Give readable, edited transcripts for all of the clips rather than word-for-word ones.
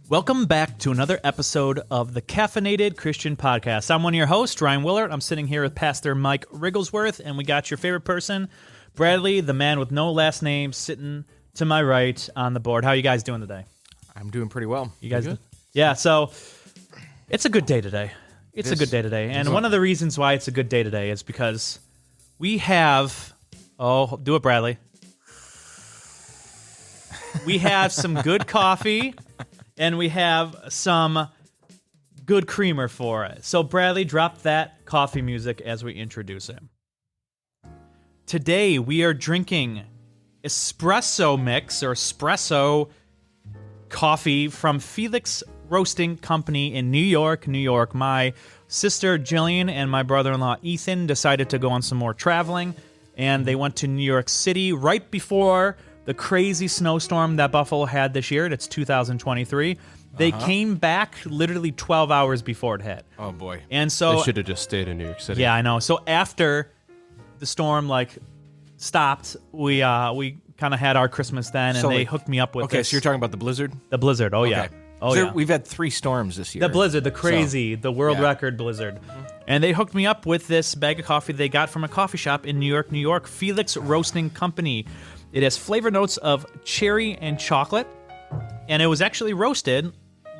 Welcome back to another episode of the Caffeinated Christian Podcast. I'm one of your hosts, Ryan Willard. I'm sitting here with Pastor Mike Rigglesworth, and we got your favorite person, Bradley, the man with no last name, sitting to my right on the board. How are you guys doing today? I'm doing pretty well. You guys good? Yeah, so it's a good day today. It's a good day today. And one of the reasons why it's a good day today is because we have... Oh, do it, Bradley. We have some good coffee... And we have some good creamer for it. So Bradley, drop that coffee music as we introduce him. Today we are drinking espresso mix or espresso coffee from Felix Roasting Company in New York, New York. My sister Jillian and my brother-in-law Ethan decided to go on some more traveling, and they went to New York City right before the crazy snowstorm that Buffalo had this year. It's 2023. They came back literally 12 hours before it hit. Oh, boy. And so they should have just stayed in New York City. Yeah, I know. So after the storm stopped, we kind of had our Christmas then, and they hooked me up with Okay, this. so you're talking about the blizzard? The blizzard, yeah. Oh, yeah. We've had 3 storms this year. The blizzard, the world record blizzard. And they hooked me up with this bag of coffee they got from a coffee shop in New York, New York, Felix Roasting Company. It has flavor notes of cherry and chocolate, and it was actually roasted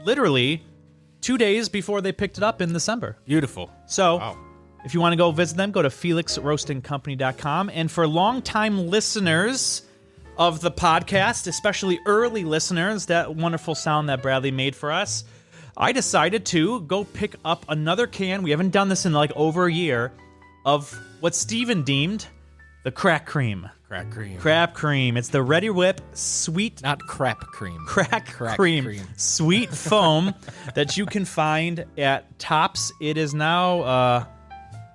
literally 2 days before they picked it up in December. Beautiful. So if you want to go visit them, go to felixroastingcompany.com. And for longtime listeners of the podcast, especially early listeners, that wonderful sound that Bradley made for us, I decided to go pick up another can. We haven't done this in over a year, of what Steven deemed the crack cream. Crack cream. Crap cream. It's the Ready Whip sweet... Not crap cream. Crack cream. Sweet foam that you can find at Tops. It is now,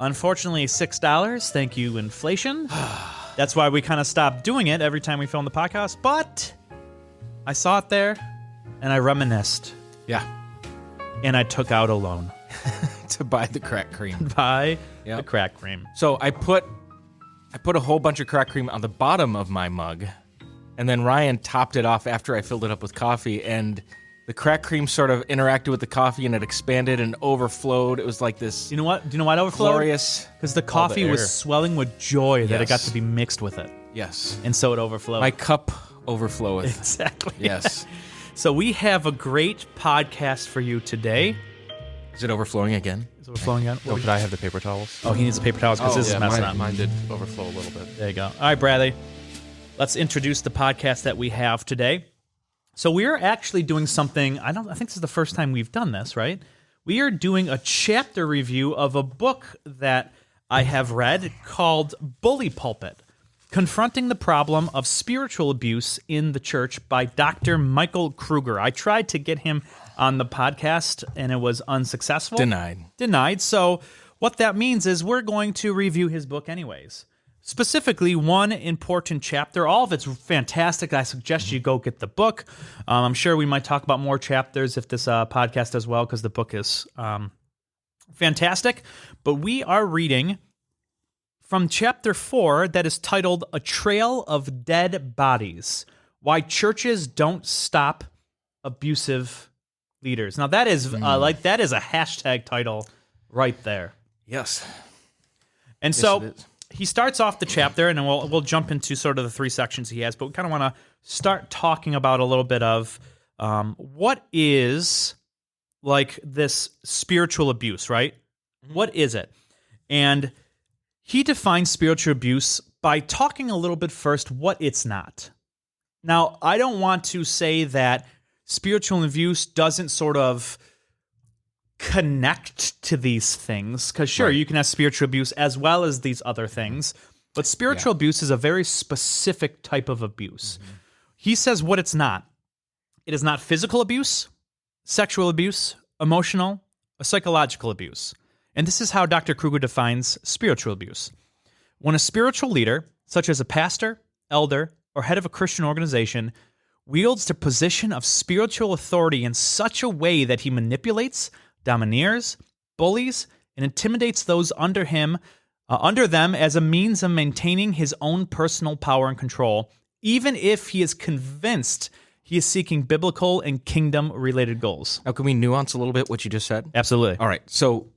unfortunately, $6. Thank you, inflation. That's why we kind of stopped doing it every time we film the podcast. But I saw it there, and I reminisced. Yeah. And I took out a loan. To buy the crack cream. The crack cream. So I put a whole bunch of crack cream on the bottom of my mug, and then Ryan topped it off after I filled it up with coffee, and the crack cream sort of interacted with the coffee, and it expanded and overflowed. It was like this. Do you know what it overflowed? Glorious. Because the coffee was swelling with joy that it got to be mixed with it. Yes. And so it overflowed. My cup overfloweth. Exactly. Yes. So we have a great podcast for you today. Is it overflowing again? Is it overflowing again? Oh, could I have the paper towels? Oh, he needs the paper towels because this is messing up. Mine did overflow a little bit. There you go. All right, Bradley. Let's introduce the podcast that we have today. So we're actually doing something, I think this is the first time we've done this, right? We are doing a chapter review of a book that I have read called Bully Pulpit, Confronting the Problem of Spiritual Abuse in the Church by Dr. Michael Kruger. I tried to get him on the podcast, and it was unsuccessful. Denied. So what that means is we're going to review his book anyways. Specifically, one important chapter. All of it's fantastic. I suggest you go get the book. I'm sure we might talk about more chapters if this podcast does well, because the book is fantastic. But we are reading from chapter 4 that is titled A Trail of Dead Bodies, Why Churches Don't Stop Abusive Leaders. Now that is that is a hashtag title right there. Yes. And so he starts off the chapter, and then we'll jump into sort of the 3 sections he has, but we kind of want to start talking about a little bit of what is this spiritual abuse, right? Mm-hmm. What is it? And he defines spiritual abuse by talking a little bit first what it's not. Now, I don't want to say that spiritual abuse doesn't sort of connect to these things, because sure, you can have spiritual abuse as well as these other things, but spiritual abuse is a very specific type of abuse. Mm-hmm. He says what it's not. It is not physical abuse, sexual abuse, emotional, or psychological abuse. And this is how Dr. Kruger defines spiritual abuse. When a spiritual leader, such as a pastor, elder, or head of a Christian organization, wields the position of spiritual authority in such a way that he manipulates, domineers, bullies, and intimidates those under him under them as a means of maintaining his own personal power and control, even if he is convinced he is seeking biblical and kingdom-related goals. Now, can we nuance a little bit what you just said? Absolutely. All right. So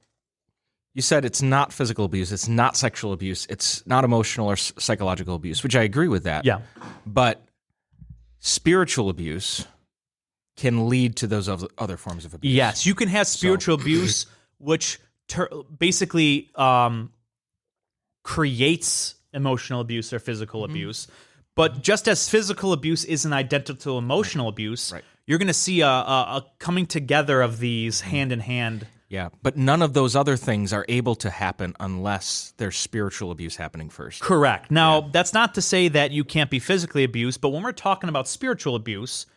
you said it's not physical abuse, it's not sexual abuse, it's not emotional or psychological abuse, which I agree with that. Yeah. But spiritual abuse can lead to those other forms of abuse. Yes, you can have spiritual abuse, which basically creates emotional abuse or physical abuse. But just as physical abuse isn't identical to emotional abuse, Right. you're going to see a coming together of these hand in hand. Yeah, but none of those other things are able to happen unless there's spiritual abuse happening first. Correct. Now, that's not to say that you can't be physically abused, but when we're talking about spiritual abuse,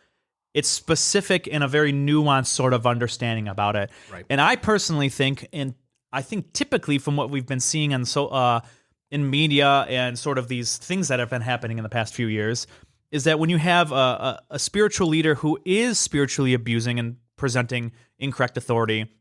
it's specific in a very nuanced sort of understanding about it. Right. And I personally think, and I think typically from what we've been seeing in media and sort of these things that have been happening in the past few years, is that when you have a spiritual leader who is spiritually abusing and presenting incorrect authority,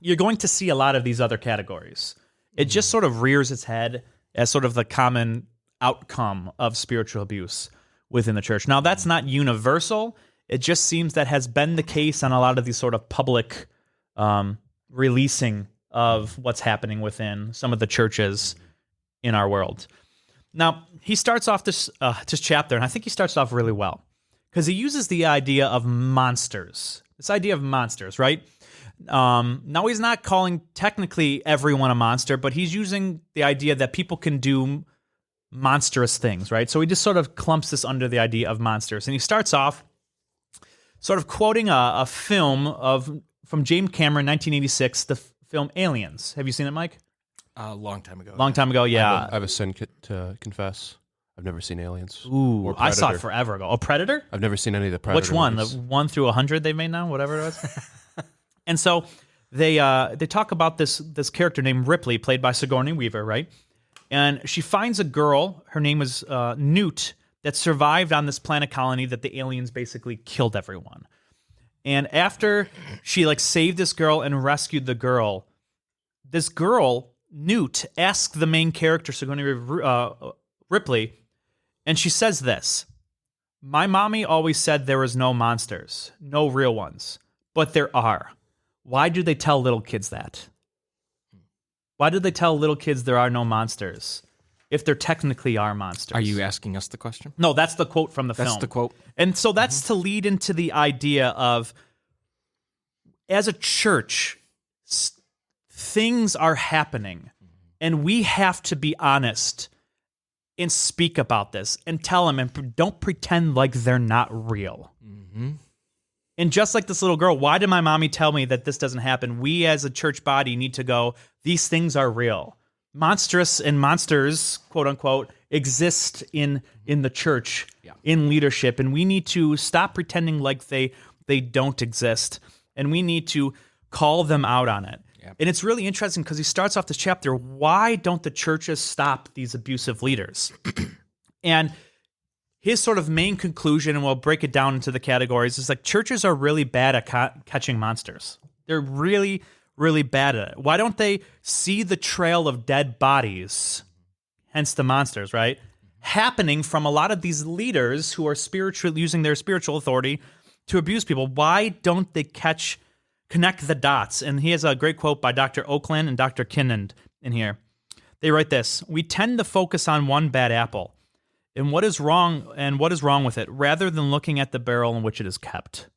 you're going to see a lot of these other categories. It just sort of rears its head as sort of the common outcome of spiritual abuse within the church. Now, that's not universal. It just seems that has been the case on a lot of these sort of public releasing of what's happening within some of the churches in our world. Now, he starts off this chapter, and I think he starts off really well, because he uses the idea of monsters. This idea of monsters, right? Now, he's not calling technically everyone a monster, but he's using the idea that people can do monstrous things, right? So he just sort of clumps this under the idea of monsters. And he starts off sort of quoting a film from James Cameron, 1986, the film Aliens. Have you seen it, Mike? A long time ago. Long time ago, yeah. I have a sin to confess. I've never seen Aliens. Ooh, or I saw it Predator. forever ago. Oh, Predator? I've never seen any of the Predator Which one? movies. The 1 through 100 they've made now? Whatever it was? And so they talk about this character named Ripley, played by Sigourney Weaver, right? And she finds a girl, her name is Newt, that survived on this planet colony that the aliens basically killed everyone. And after she saved this girl and rescued the girl, this girl, Newt, asks the main character, Sigourney Ripley, and she says this: "My mommy always said there was no monsters, no real ones, but there are. Why do they tell little kids that? Why do they tell little kids there are no monsters if there technically are monsters?" Are you asking us the question? No, that's the quote from the film. That's the quote. And so that's to lead into the idea of, as a church, things are happening, and we have to be honest and speak about this and tell them, and don't pretend like they're not real. And just like this little girl, why did my mommy tell me that this doesn't happen? We as a church body need to go, these things are real. Monstrous and monsters, quote unquote, exist in the church, in leadership, and we need to stop pretending like they don't exist, and we need to call them out on it. And it's really interesting because he starts off this chapter, why don't the churches stop these abusive leaders? And his sort of main conclusion, and we'll break it down into the categories, is churches are really bad at catching monsters. They're really, really bad at it. Why don't they see the trail of dead bodies, hence the monsters, right, happening from a lot of these leaders who are using their spiritual authority to abuse people? Why don't they connect the dots? And he has a great quote by Dr. Oakland and Dr. Kinnan in here. They write this: "We tend to focus on one bad apple and what is wrong with it, rather than looking at the barrel in which it is kept."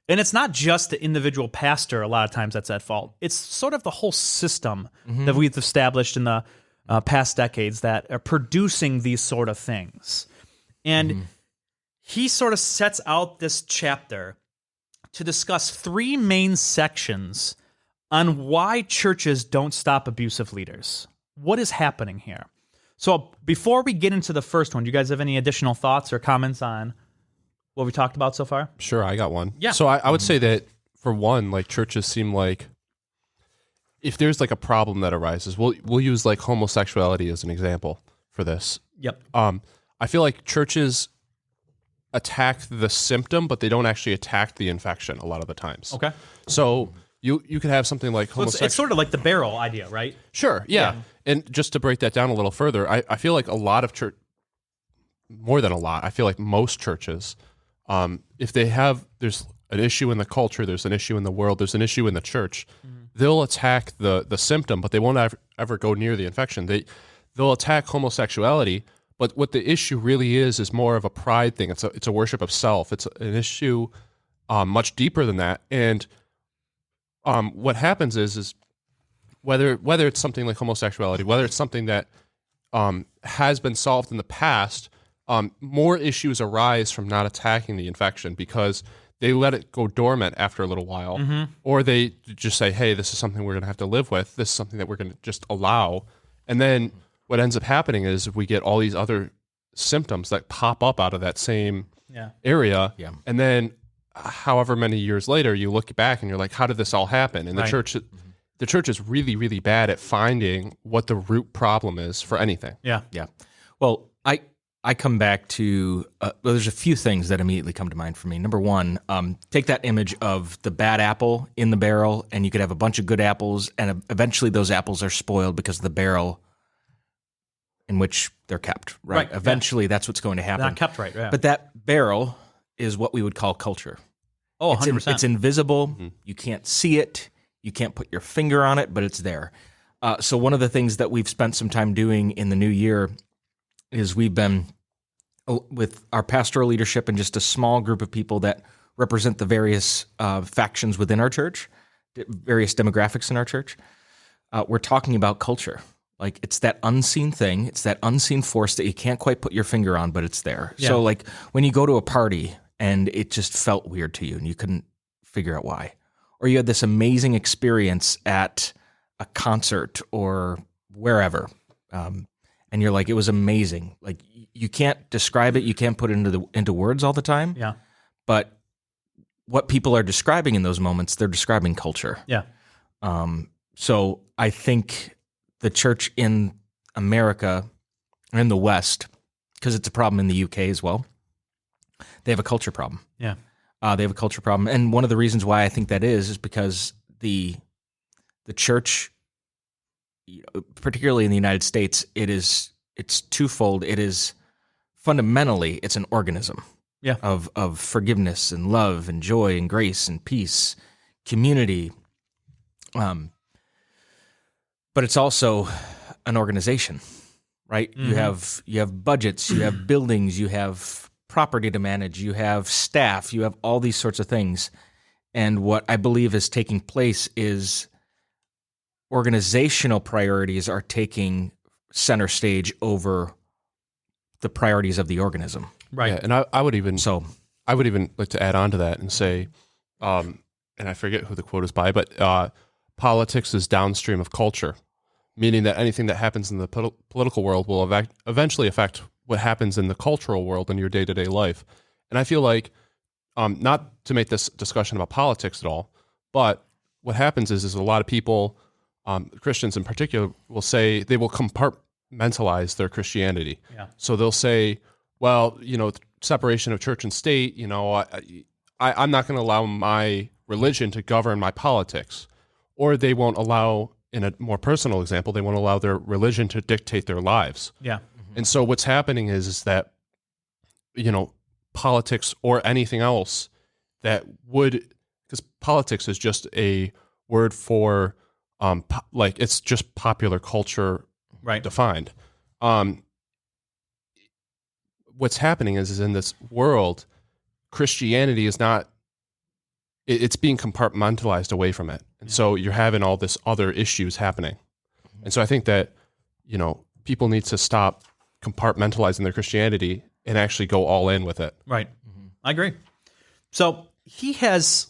And it's not just the individual pastor a lot of times that's at fault. It's sort of the whole system that we've established in the past decades that are producing these sort of things. And he sort of sets out this chapter to discuss 3 main sections on why churches don't stop abusive leaders. What is happening here? So before we get into the first one, do you guys have any additional thoughts or comments on what we talked about so far? Sure, I got one. Yeah. So I would say that, for one, churches seem like, if there's a problem that arises, we'll use homosexuality as an example for this. Yep. I feel like churches attack the symptom, but they don't actually attack the infection a lot of the times. Okay. So You could have something like Well, it's sort of like the barrel idea, right? Sure, yeah. And just to break that down a little further, I feel like a lot of more than a lot, I feel like most churches, if there's an issue in the culture, there's an issue in the world, there's an issue in the church, they'll attack the symptom, but they won't ever go near the infection. They'll attack homosexuality, but what the issue really is more of a pride thing. It's a worship of self. It's an issue much deeper than that. And what happens is whether it's something like homosexuality, whether it's something that has been solved in the past, more issues arise from not attacking the infection because they let it go dormant after a little while, or they just say, hey, this is something we're going to have to live with. This is something that we're going to just allow. And then what ends up happening is we get all these other symptoms that pop up out of that same area. Yeah. And then however many years later, you look back and you're like, how did this all happen? And the church is really, really bad at finding what the root problem is for anything. Yeah. Well, I come back to, there's a few things that immediately come to mind for me. Number one, take that image of the bad apple in the barrel, and you could have a bunch of good apples, and eventually those apples are spoiled because of the barrel in which they're kept, right? Eventually that's what's going to happen. They're not kept right, yeah. But that barrel is what we would call culture. Oh, 100%. It's invisible. You can't see it. You can't put your finger on it, but it's there. So one of the things that we've spent some time doing in the new year is we've been with our pastoral leadership and just a small group of people that represent the various factions within our church, various demographics in our church. We're talking about culture. Like, it's that unseen thing. It's that unseen force that you can't quite put your finger on, but it's there. Yeah. So like when you go to a party and it just felt weird to you and you couldn't figure out why, or you had this amazing experience at a concert or wherever, and you're like, it was amazing. Like, you can't describe it. You can't put it into words all the time. Yeah. But what people are describing in those moments, they're describing culture. Yeah. So I think the church in America and in the West, because it's a problem in the UK as well, they have a culture problem. Yeah. They have a culture problem. And one of the reasons why I think that is because the church, particularly in the United States, it's twofold. It is fundamentally, it's an organism of forgiveness and love and joy and grace and peace, community. But it's also an organization, right? Mm-hmm. You have budgets, you have buildings, you have property to manage, you have staff, you have all these sorts of things. And what I believe is taking place is organizational priorities are taking center stage over the priorities of the organism. Right. Yeah, and I would even like to add on to that and say, and I forget who the quote is by, but politics is downstream of culture, meaning that anything that happens in the political world will eventually affect what happens in the cultural world in your day-to-day life. And I feel like, not to make this discussion about politics at all, but what happens is a lot of people, Christians in particular, will say they will compartmentalize their Christianity. Yeah. So they'll say, well, separation of church and state, I'm not going to allow my religion to govern my politics. Or they won't allow, in a more personal example, they won't allow their religion to dictate their lives. Yeah. Mm-hmm. And so what's happening is that, politics or anything else that would, because politics is just a word for, it's just popular culture defined. What's happening is in this world, Christianity is not, it's being compartmentalized away from it. And so you're having all this other issues happening. And so I think that, people need to stop compartmentalizing their Christianity and actually go all in with it. Right. Mm-hmm. I agree. So he has,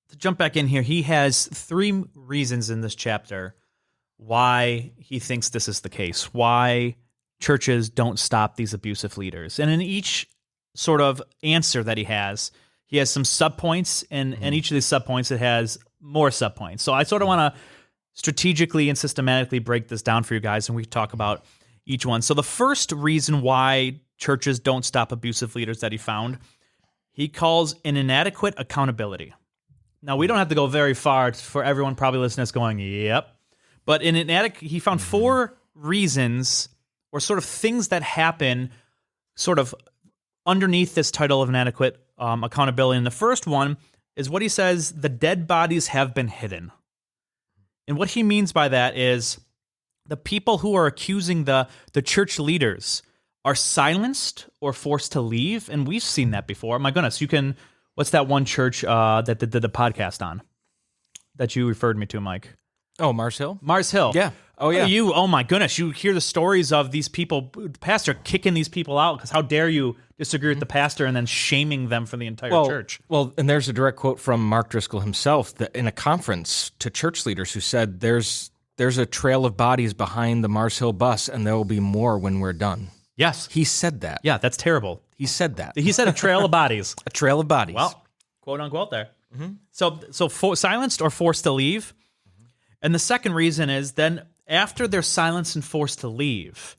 to jump back in here, he has 3 reasons in this chapter why he thinks this is the case, why churches don't stop these abusive leaders. And in each sort of answer that he has some subpoints, and each of these subpoints, it has more subpoints. So I sort of want to strategically and systematically break this down for you guys, and we talk about each one. So the first reason why churches don't stop abusive leaders that he found, he calls an inadequate accountability. Now, we don't have to go very far for everyone probably listening to this going, yep. But in he found 4 reasons or sort of things that happen sort of underneath this title of inadequate accountability. And the first one is what he says, the dead bodies have been hidden. And what he means by that is the people who are accusing the church leaders are silenced or forced to leave. And we've seen that before. My goodness, what's that one church that did the podcast on that you referred me to, Mike? Oh, Mars Hill? Mars Hill. Yeah. Oh, yeah. Oh my goodness. You hear the stories of these people, the pastor kicking these people out because how dare you disagree with the pastor and then shaming them for the entire church. Well, and there's a direct quote from Mark Driscoll himself that in a conference to church leaders who said there's a trail of bodies behind the Mars Hill bus and there will be more when we're done. Yes. He said that. Yeah, that's terrible. He said that. He said a trail of bodies. A trail of bodies. Well, quote unquote there. So silenced or forced to leave. And the second reason is then after they're silenced and forced to leave,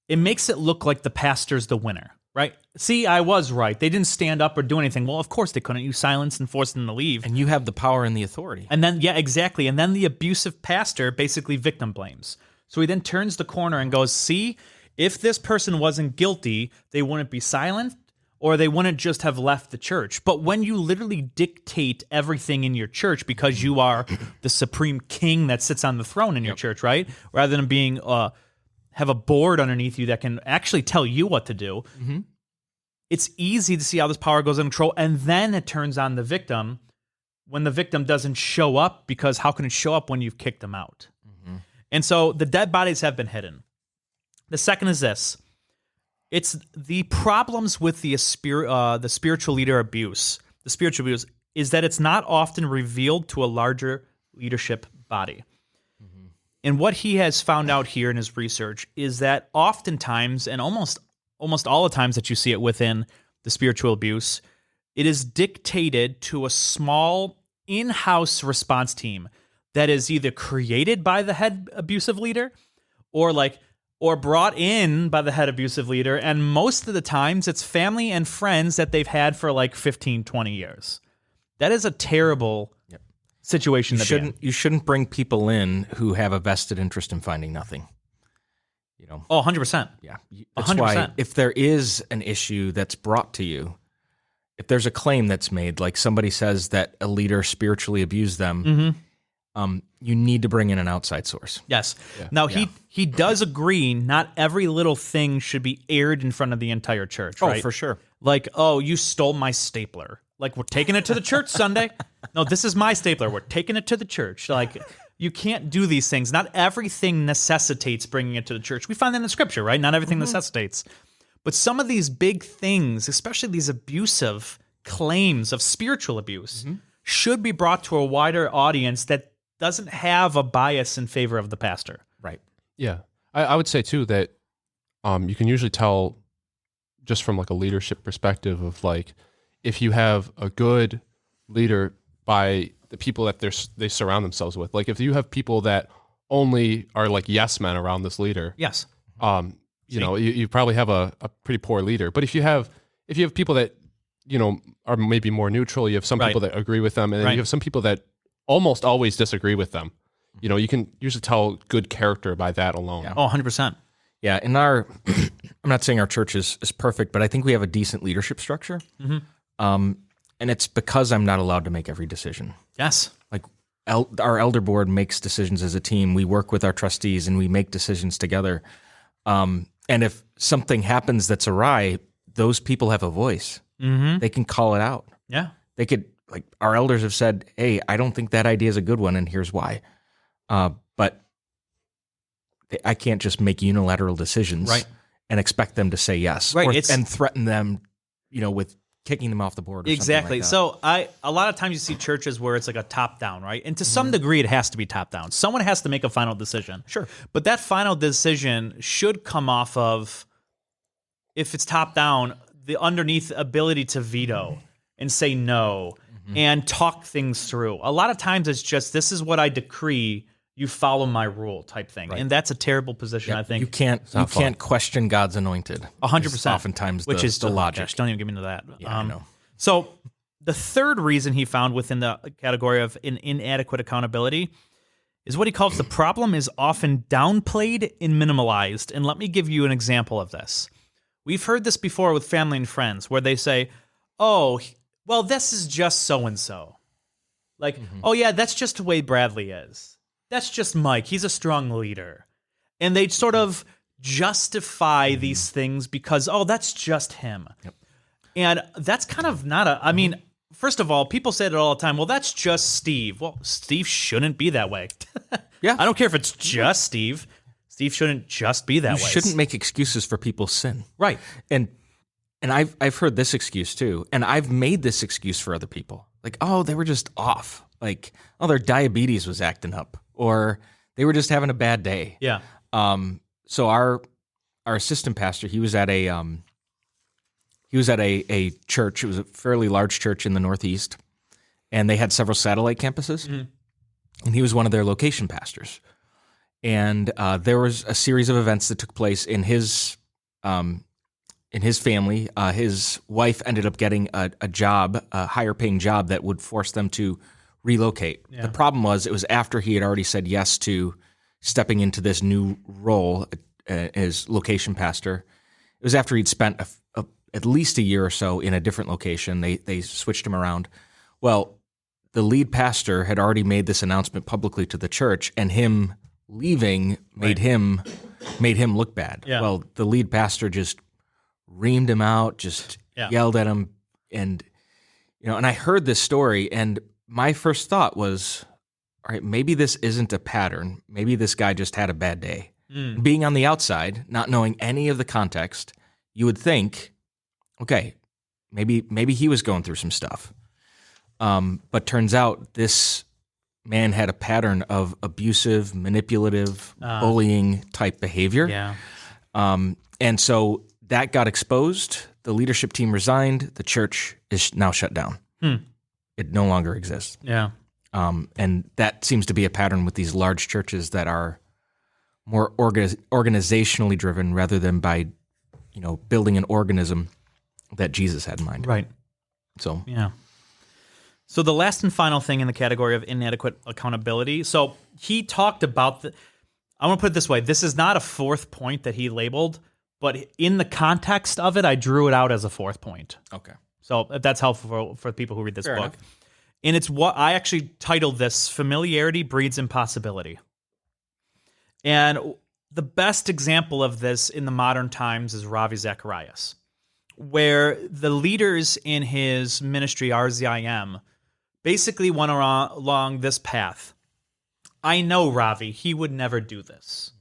it makes it look like the pastor's the winner, right? See, I was right. They didn't stand up or do anything. Well, of course they couldn't. You silenced and forced them to leave. And you have the power and the authority. And then, yeah, exactly. And then the abusive pastor basically victim blames. So he then turns the corner and goes, see, if this person wasn't guilty, they wouldn't be silent or they wouldn't just have left the church. But when you literally dictate everything in your church because you are the supreme king that sits on the throne in your church, right? Rather than being have a board underneath you that can actually tell you what to do, it's easy to see how this power goes in control. And then it turns on the victim when the victim doesn't show up, because how can it show up when you've kicked them out? And so the dead bodies have been hidden. The second is this. It's the problems with the spiritual leader abuse. The spiritual abuse is that it's not often revealed to a larger leadership body. And what he has found out here in his research is that oftentimes, and almost all the times that you see it within the spiritual abuse, it is dictated to a small in-house response team that is either created by the head abusive leader or brought in by the head abusive leader, and most of the times it's family and friends that they've had for like 15, 20 years. That is a terrible situation to be in. You shouldn't bring people in who have a vested interest in finding nothing. You know. Oh, 100%. Yeah. That's 100%. why if there is an issue that's brought to you, if there's a claim that's made, like somebody says that a leader spiritually abused them, you need to bring in an outside source. Yes. Yeah. Now, he does agree not every little thing should be aired in front of the entire church, right? Oh, for sure. Like, oh, you stole my stapler. Like, we're taking it to the church Sunday. No, this is my stapler. We're taking it to the church. Like, you can't do these things. Not everything necessitates bringing it to the church. We find that in Scripture, right? Not everything necessitates. But some of these big things, especially these abusive claims of spiritual abuse, should be brought to a wider audience that doesn't have a bias in favor of the pastor. Right. Yeah. I would say, too, that you can usually tell just from like a leadership perspective of like, if you have a good leader by the people that they surround themselves with. Like if you have people that only are like yes men around this leader, yes, you know, you probably have a pretty poor leader. But if you have people that, you know, are maybe more neutral, you have some people that agree with them, and then you have some people that almost always disagree with them. You know, you can usually tell good character by that alone. Yeah. Oh, 100%. Yeah, in our, I'm not saying our church is perfect, but I think we have a decent leadership structure. And it's because I'm not allowed to make every decision. Yes. Like our elder board makes decisions as a team. We work with our trustees and we make decisions together. And if something happens that's awry, those people have a voice. They can call it out. Yeah. They could, like our elders have said, hey, I don't think that idea is a good one, and here's why. But I can't just make unilateral decisions and expect them to say yes, and threaten them, you know, with kicking them off the board. Or exactly. Something like that. So a lot of times you see churches where it's like a top down, right? And to some degree, it has to be top down. Someone has to make a final decision. Sure. But that final decision should come off of, if it's top down, the underneath ability to veto and say no and talk things through. A lot of times it's just, this is what I decree, you follow my rule type thing. And that's a terrible position, I think. You can't question God's anointed. 100%. Oftentimes which is the logic. Gosh, don't even get me into that. Yeah, I know. So the third reason he found within the category of an inadequate accountability is what he calls the problem is often downplayed and minimalized. And let me give you an example of this. We've heard this before with family and friends where they say, oh, well, this is just so-and-so. Like, oh, yeah, that's just the way Bradley is. That's just Mike. He's a strong leader. And they sort of justify these things because, oh, that's just him. Yep. And that's kind of not I mean, first of all, people say it all the time, well, that's just Steve. Well, Steve shouldn't be that way. Yeah. I don't care if it's just Steve. Steve shouldn't just be that way. You shouldn't make excuses for people's sin. Right. And I've heard this excuse too, and I've made this excuse for other people. Like, oh, they were just off. Like, oh, their diabetes was acting up, or they were just having a bad day. Yeah. So our assistant pastor, he was at a church. It was a fairly large church in the Northeast, and they had several satellite campuses. And he was one of their location pastors. And there was a series of events that took place in his family. His wife ended up getting a job, a higher paying job that would force them to relocate. Yeah. The problem was it was after he had already said yes to stepping into this new role as location pastor. It was after he'd spent at least a year or so in a different location. They switched him around. Well, the lead pastor had already made this announcement publicly to the church, and him leaving made him look bad. Yeah. Well, the lead pastor just reamed him out, just yelled at him, and and I heard this story, and my first thought was, all right, maybe this isn't a pattern. Maybe this guy just had a bad day. Being on the outside, not knowing any of the context, you would think, okay, maybe he was going through some stuff. But turns out this man had a pattern of abusive, manipulative, bullying type behavior. Yeah. And so that got exposed. The leadership team resigned. The church is now shut down. It no longer exists. Yeah. And that seems to be a pattern with these large churches that are more organizationally driven rather than by, building an organism that Jesus had in mind. Right. So Yeah. So the last and final thing in the category of inadequate accountability. So he talked about I want to put it this way. This is not a fourth point that he labeled, but in the context of it, I drew it out as a fourth point. okay. So if that's helpful for people who read this Fair book. enough. And it's what I actually titled this, Familiarity Breeds Impossibility. And the best example of this in the modern times is Ravi Zacharias, where the leaders in his ministry, RZIM, basically went along this path. I know Ravi, he would never do this.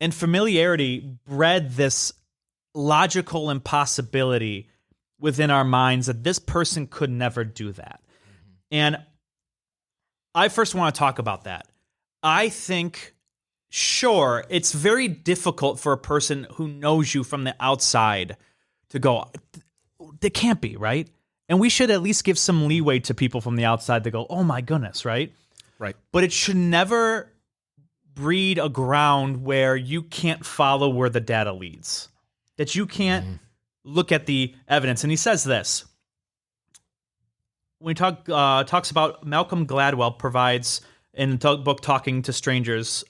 And familiarity bred this logical impossibility within our minds that this person could never do that. And I first want to talk about that. I think, sure, it's very difficult for a person who knows you from the outside to go, they can't be, right? And we should at least give some leeway to people from the outside to go, oh my goodness, right? Right. But it should never breed a ground where you can't follow where the data leads, that you can't look at the evidence. And he says this. When he talks about Malcolm Gladwell provides in the book Talking to Strangers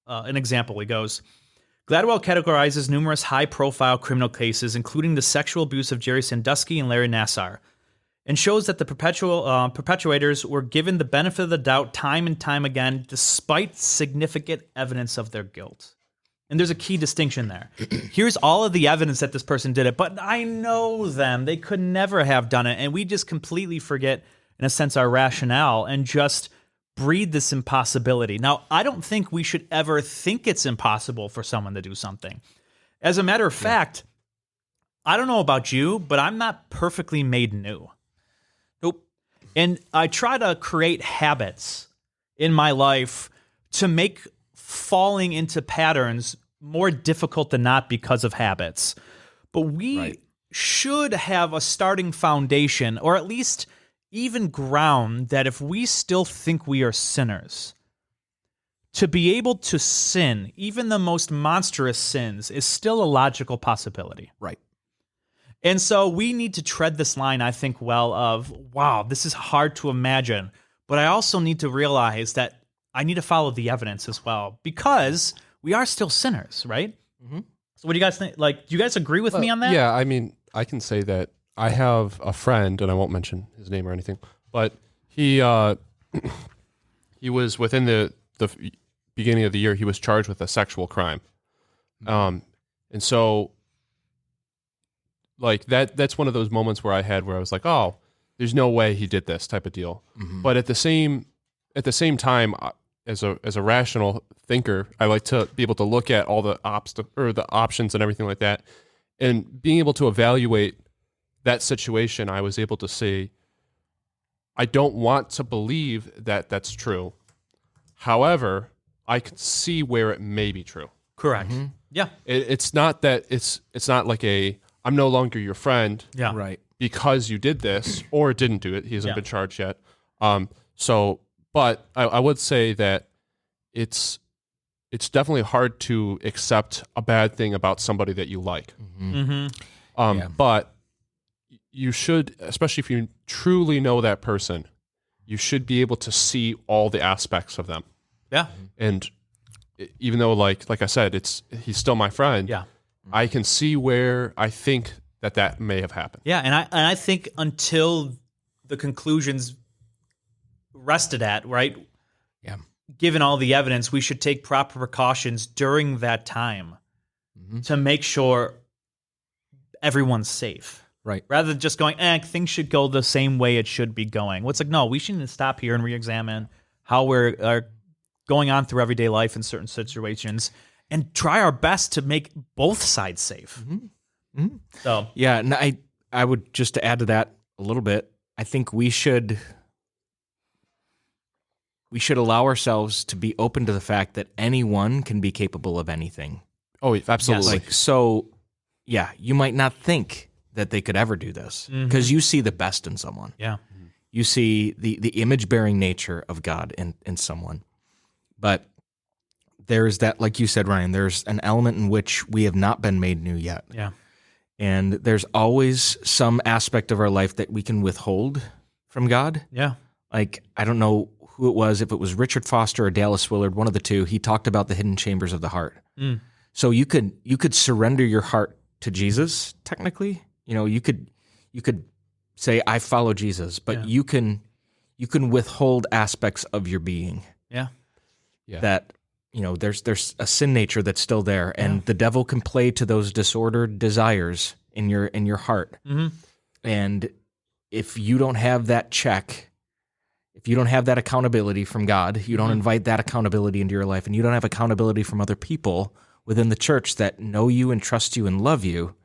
an example. He goes, Gladwell categorizes numerous high-profile criminal cases, including the sexual abuse of Jerry Sandusky and Larry Nassar, and shows that the perpetrators were given the benefit of the doubt time and time again, despite significant evidence of their guilt. And there's a key distinction there. Here's all of the evidence that this person did it, but I know them. They could never have done it. And we just completely forget, in a sense, our rationale and just breed this impossibility. Now, I don't think we should ever think it's impossible for someone to do something. As a matter of fact, I don't know about you, but I'm not perfectly made new. Nope. And I try to create habits in my life to make falling into patterns more difficult than not because of habits. But we should have a starting foundation, or at least even ground, that if we still think we are sinners, to be able to sin, even the most monstrous sins, is still a logical possibility. Right. And so we need to tread this line, I think, well, of, wow, this is hard to imagine. But I also need to realize that I need to follow the evidence as well, because we are still sinners, right? Mm-hmm. So what do you guys think? Like, do you guys agree with me on that? Yeah, I mean, I can say that I have a friend, and I won't mention his name or anything, but he he was within the beginning of the year, he was charged with a sexual crime. And so like that's one of those moments where I was like, oh, there's no way he did this type of deal. Mm-hmm. But at the same time, as a rational thinker, I like to be able to look at all the options and everything like that, and being able to evaluate that situation. I was able to say, I don't want to believe that that's true. However, I can see where it may be true. Correct. Mm-hmm. Yeah. It's not that it's not like I'm no longer your friend. Yeah. Right. Because you did this or didn't do it. He hasn't been charged yet. But I would say that it's definitely hard to accept a bad thing about somebody that you like. Mm-hmm. Mm-hmm. But you should, especially if you truly know that person, you should be able to see all the aspects of them. Yeah. And even though, like I said, he's still my friend. Yeah. I can see where I think that may have happened. Yeah, and I think until the conclusions rested at, right? Yeah. Given all the evidence, we should take proper precautions during that time to make sure everyone's safe. Right. Rather than just going, things should go the same way it should be going. Well, it's like, no, we should stop here and re-examine how we're going on through everyday life in certain situations and try our best to make both sides safe. Mm-hmm. Mm-hmm. So yeah, and I would just to add to that a little bit, I think we should allow ourselves to be open to the fact that anyone can be capable of anything. Oh, absolutely. Yes. You might not think that they could ever do this because you see the best in someone. Yeah. You see the image-bearing nature of God in someone. But there's that, like you said, Ryan, there's an element in which we have not been made new yet. Yeah. And there's always some aspect of our life that we can withhold from God. Yeah. Like, I don't know who it was, if it was Richard Foster or Dallas Willard, one of the two, he talked about the hidden chambers of the heart. Mm. So you could surrender your heart to Jesus, technically. You could say, I follow Jesus, but you can withhold aspects of your being. Yeah. Yeah. That, there's a sin nature that's still there, and the devil can play to those disordered desires in your heart. Mm-hmm. And if you don't have that check, if you don't have that accountability from God, you don't invite that accountability into your life, and you don't have accountability from other people within the church that know you and trust you and love you,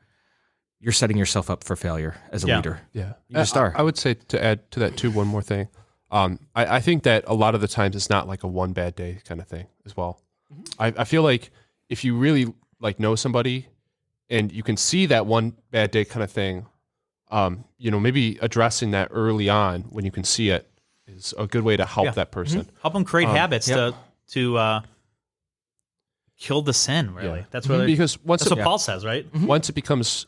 you're setting yourself up for failure as a leader. Yeah. You just are. I would say, to add to that too, one more thing. I think that a lot of the times it's not like a one bad day kind of thing as well. Mm-hmm. I feel like if you really know somebody and you can see that one bad day kind of thing, maybe addressing that early on when you can see it is a good way to help that person. Mm-hmm. Help them create habits to kill the sin, really. Yeah. That's what that's what Paul says, right? Mm-hmm. Once it becomes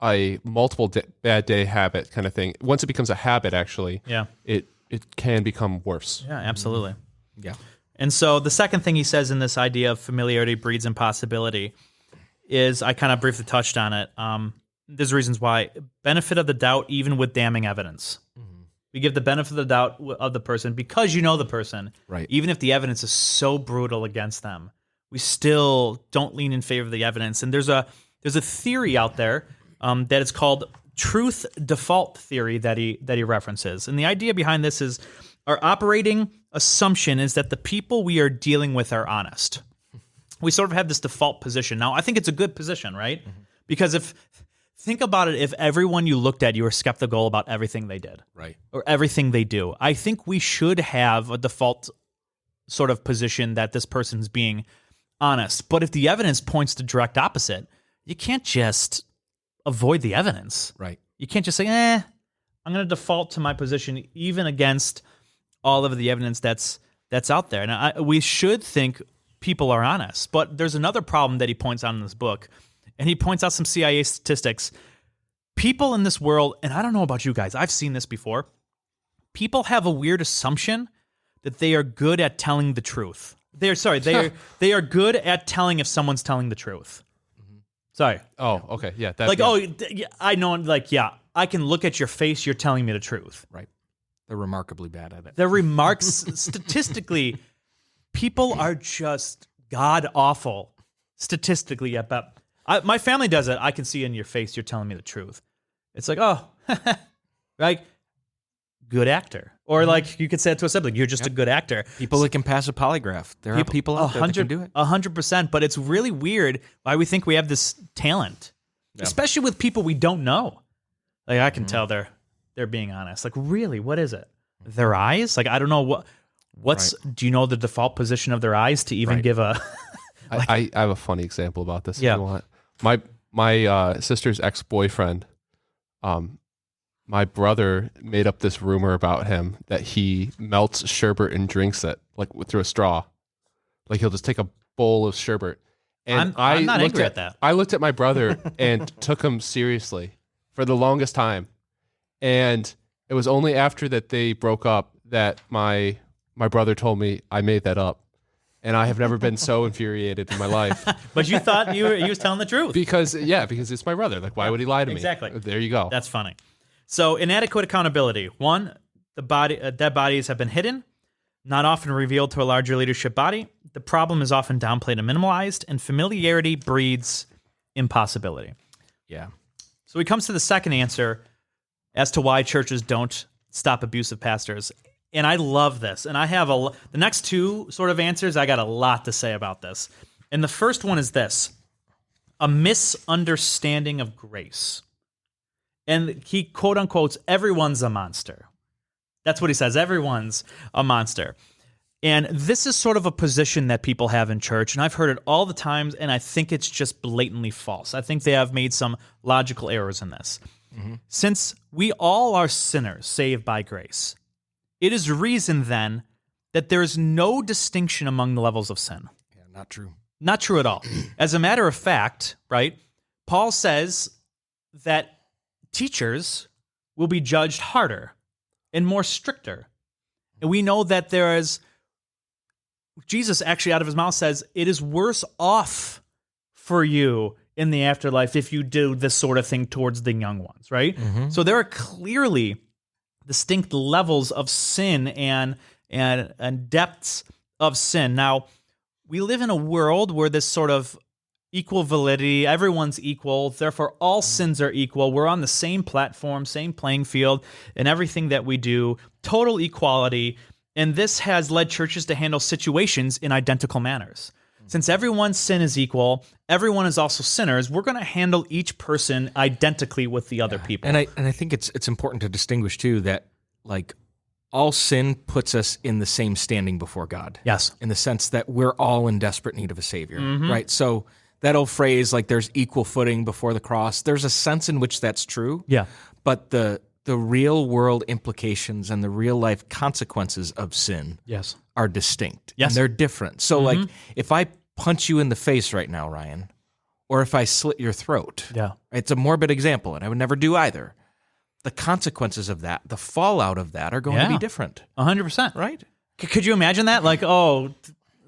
a multiple bad day habit kind of thing, once it becomes a habit, actually, it can become worse. Yeah, absolutely. Yeah. And so the second thing he says in this idea of familiarity breeds impossibility is, I kind of briefly touched on it. There's reasons why. Benefit of the doubt, even with damning evidence. Mm-hmm. We give the benefit of the doubt of the person because you know the person. Right. Even if the evidence is so brutal against them, we still don't lean in favor of the evidence. And there's a theory out there that it's called truth default theory that he references. And the idea behind this is our operating assumption is that the people we are dealing with are honest. We sort of have this default position. Now, I think it's a good position, right? Mm-hmm. Because think about it, if everyone you looked at, you were skeptical about everything they did. Right. Or everything they do. I think we should have a default sort of position that this person's being honest. But if the evidence points to direct opposite, you can't just avoid the evidence. Right. You can't just say, I'm going to default to my position even against all of the evidence that's out there. Now, we should think people are honest, but there's another problem that he points out in this book, and he points out some CIA statistics. people in this world, and I don't know about you guys, I've seen this before. People have a weird assumption that they are good at telling the truth. They are good at telling if someone's telling the truth. Sorry. Oh, okay. Yeah. I know, like, yeah, I can look at your face, you're telling me the truth. Right. They're remarkably bad at it. Their remarks, statistically, people are just god-awful, statistically, at best. My family does it. I can see in your face you're telling me the truth. It's like, oh, like, good actor. Or like you could say it to a sibling, you're just a good actor. People that can pass a polygraph. There are people out there that can do it. 100%. But it's really weird why we think we have this talent, especially with people we don't know. Like I can tell they're being honest. Like really, what is it? Their eyes? Like I don't know what's. Right. Do you know the default position of their eyes to even give a? I have a funny example about this. If you want. My sister's ex-boyfriend. My brother made up this rumor about him that he melts sherbet and drinks it like through a straw. Like he'll just take a bowl of sherbet. And I'm not angry at that. I looked at my brother and took him seriously for the longest time. And it was only after that they broke up that my brother told me I made that up. And I have never been so infuriated in my life. But you thought he was telling the truth. Because it's my brother. Like, why would he lie to me? Exactly. There you go. That's funny. So inadequate accountability. One, dead bodies have been hidden, not often revealed to a larger leadership body. The problem is often downplayed and minimalized, and familiarity breeds impossibility. Yeah. So he comes to the second answer as to why churches don't stop abusive pastors. And I love this. And I have the next two sort of answers, I got a lot to say about this. And the first one is this: a misunderstanding of grace. And he quote unquotes, everyone's a monster. That's what he says. Everyone's a monster. And this is sort of a position that people have in church. And I've heard it all the time. And I think it's just blatantly false. I think they have made some logical errors in this. Mm-hmm. Since we all are sinners saved by grace, it is reason then that there is no distinction among the levels of sin. Yeah, not true. Not true at all. As a matter of fact, right, Paul says that teachers will be judged harder and more stricter. And we know that Jesus actually out of his mouth says, it is worse off for you in the afterlife if you do this sort of thing towards the young ones, right? Mm-hmm. So there are clearly distinct levels of sin and depths of sin. Now, we live in a world where this sort of equal validity, everyone's equal, therefore all sins are equal. We're on the same platform, same playing field in everything that we do, total equality. And this has led churches to handle situations in identical manners. Since everyone's sin is equal, everyone is also sinners, we're going to handle each person identically with the other people. And I think it's important to distinguish too that like all sin puts us in the same standing before God. Yes. In the sense that we're all in desperate need of a savior, right? So that old phrase, like there's equal footing before the cross, there's a sense in which that's true. Yeah. But the real world implications and the real life consequences of sin are distinct. Yes. And they're different. So like if I punch you in the face right now, Ryan, or if I slit your throat, it's a morbid example and I would never do either. The consequences of that, the fallout of that are going to be different. 100%. Right? Could you imagine that? Like,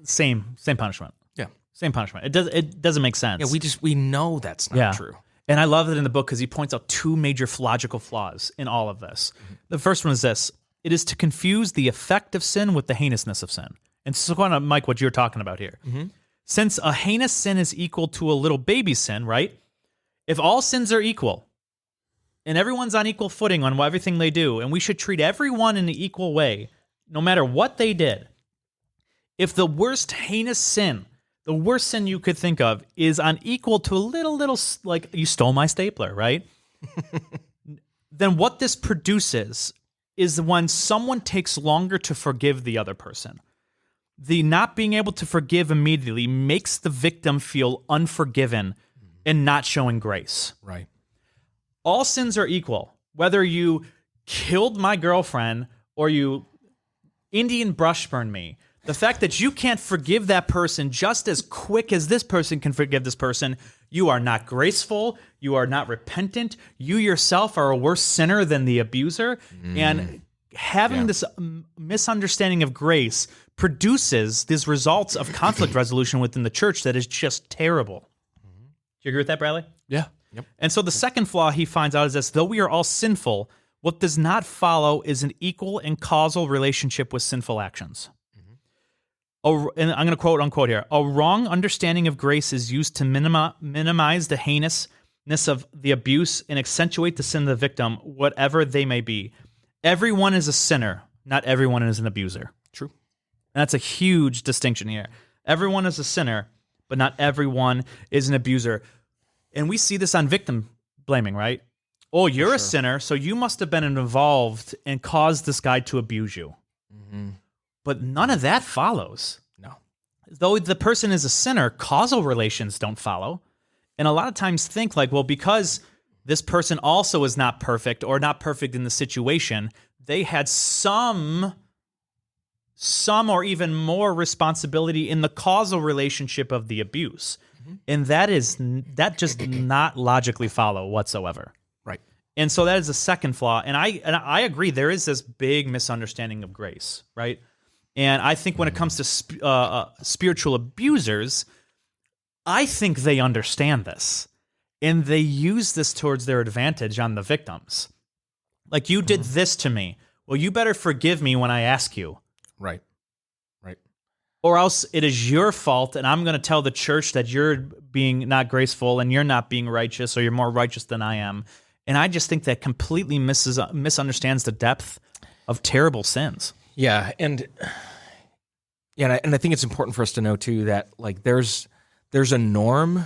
same punishment. Yeah. Same punishment. It doesn't make sense. Yeah, we know that's not true. And I love it in the book because he points out two major logical flaws in all of this. Mm-hmm. The first one is this: it is to confuse the effect of sin with the heinousness of sin. And so, kind of, Mike, what you're talking about here. Mm-hmm. Since a heinous sin is equal to a little baby sin, right? If all sins are equal and everyone's on equal footing on everything they do, and we should treat everyone in an equal way, no matter what they did, if the worst heinous sin, the worst sin you could think of, is unequal to a little, like you stole my stapler, right? Then what this produces is when someone takes longer to forgive the other person. The not being able to forgive immediately makes the victim feel unforgiven and not showing grace. Right. All sins are equal. Whether you killed my girlfriend or you Indian brush burned me, the fact that you can't forgive that person just as quick as this person can forgive this person, You are not graceful. You are not repentant. You yourself are a worse sinner than the abuser. And having this misunderstanding of grace produces these results of conflict resolution within the church that is just terrible. Do you agree with that, Bradley? Yeah. Yep. And so the second flaw he finds out is this: though we are all sinful, what does not follow is an equal and causal relationship with sinful actions. And I'm going to quote unquote here: a wrong understanding of grace is used to minimize the heinousness of the abuse and accentuate the sin of the victim, whatever they may be. Everyone is a sinner. Not everyone is an abuser. True. And that's a huge distinction here. Everyone is a sinner, but not everyone is an abuser. And we see this on victim blaming, right? Oh, you're a sinner, so you must have been involved and caused this guy to abuse you. But none of that follows. No. Though the person is a sinner, causal relations don't follow. And a lot of times think like, well, because this person also is not perfect or not perfect in the situation, they had some or even more responsibility in the causal relationship of the abuse. And that just not logically follow whatsoever. Right. And so that is the second flaw. And I agree, there is this big misunderstanding of grace, right? And I think when it comes to spiritual abusers, I think they understand this. And they use this towards their advantage on the victims. Like, you did this to me. Well, you better forgive me when I ask you. Right. Right. Or else it is your fault, and I'm going to tell the church that you're being not graceful and you're not being righteous, or you're more righteous than I am. And I just think that completely misunderstands the depth of terrible sins. Yeah, and I think it's important for us to know too that like there's a norm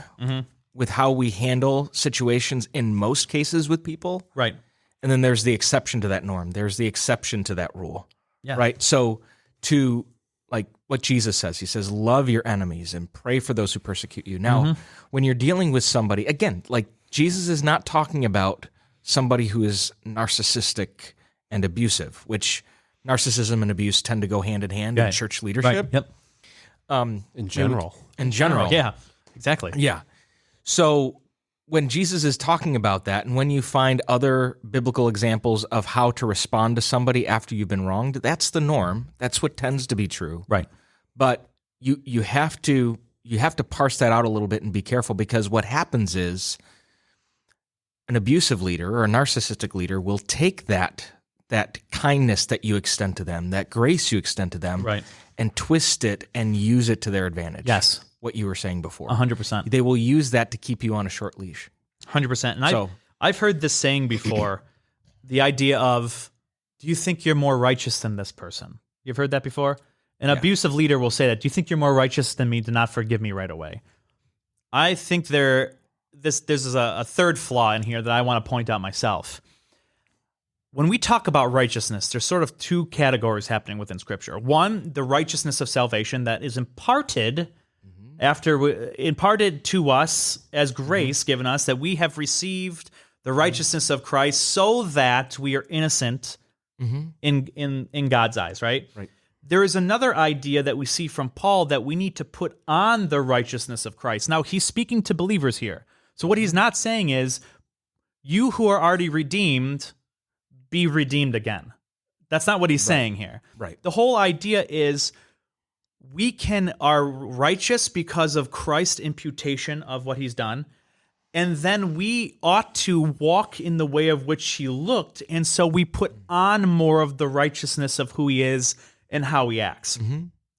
with how we handle situations in most cases with people, Right. and then there's the exception to that norm. There's the exception to that rule, Yeah. right? So to like what Jesus says, he says, "Love your enemies and pray for those who persecute you." Now, when you're dealing with somebody, again, like Jesus is not talking about somebody who is narcissistic and abusive, which narcissism and abuse tend to go hand in hand in church leadership. Right. Yep. In general. In general. Yeah, exactly. Yeah. So when Jesus is talking about that, and when you find other biblical examples of how to respond to somebody after you've been wronged, that's the norm. That's what tends to be true. Right. But you have to parse that out a little bit and be careful, because what happens is an abusive leader or a narcissistic leader will take that kindness that you extend to them, that grace you extend to them, Right. and twist it and use it to their advantage. Yes. What you were saying before. 100%. They will use that to keep you on a short leash. 100%. And So- I've heard this saying before, the idea of, do you think you're more righteous than this person? You've heard that before? An abusive leader will say that. Do you think you're more righteous than me to not forgive me right away? I think this is a third flaw in here that I want to point out myself. When we talk about righteousness, there's sort of two categories happening within Scripture. One, the righteousness of salvation that is imparted imparted to us as grace given us, that we have received the righteousness of Christ so that we are innocent in God's eyes, right? Right. There is another idea that we see from Paul that we need to put on the righteousness of Christ. Now, he's speaking to believers here. So what he's not saying is, you who are already redeemed, be redeemed again. That's not what he's saying here. Right. The whole idea is we are righteous because of Christ's imputation of what he's done, and then we ought to walk in the way of which he looked, and so we put on more of the righteousness of who he is and how he acts.